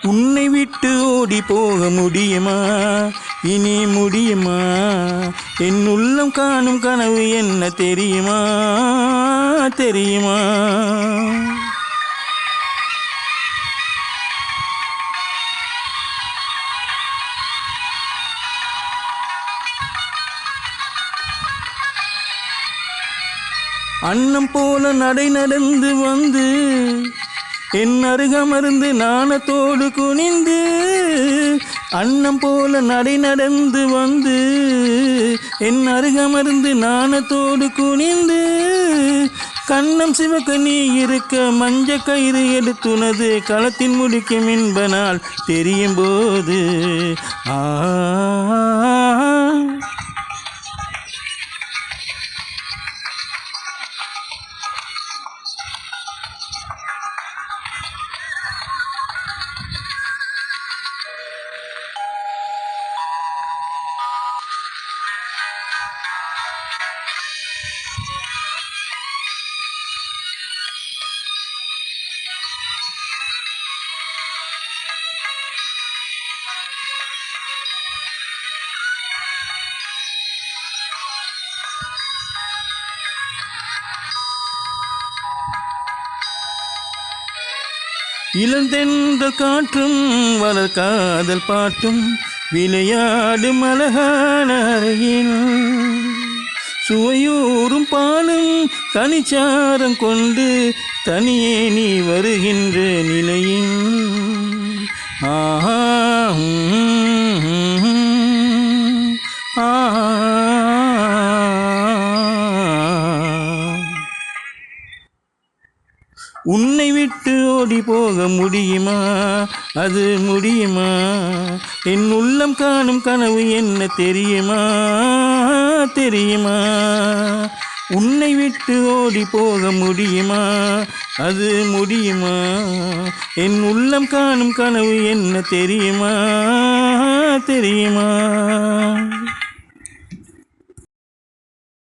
உன்னை விட்டு ஓடி போக முடியுமா? இனி முடியுமா? என் உள்ளம் காணும் கனவு என்ன தெரியுமா? தெரியுமா? அன்னம் போல நடை நடந்து வந்து என் அருகமர்ந்து நாணத்தோடு குனிந்து, அன்னம் போல நடை நடந்து வந்து என் அருகமர்ந்து நாணத்தோடு குனிந்து, கண்ணம் சிவக்க நீ இருக்க மஞ்ச கயிறு எடுத்துனது களத்தின் முடிக்கும் என்பனால் தெரியும் போது ஆ இளந்தென்ற காற்றும் வளர் காதல் பாட்டும் விளையாடும் அழகான அறையில் சுவையூறும் பாலும் கனிச்சாரம் கொண்டு தனியே நீ வருகின்ற நிலையில் ஆஹா உன்னை விட்டு ஓடி போக முடியுமா? அது முடியுமா? என் உள்ளம் காணும் கனவு என்ன தெரியுமா? தெரியுமா? உன்னை விட்டு ஓடி போக முடியுமா? அது முடியுமா? என் உள்ளம் காணும் கனவு என்ன தெரியுமா? தெரியுமா?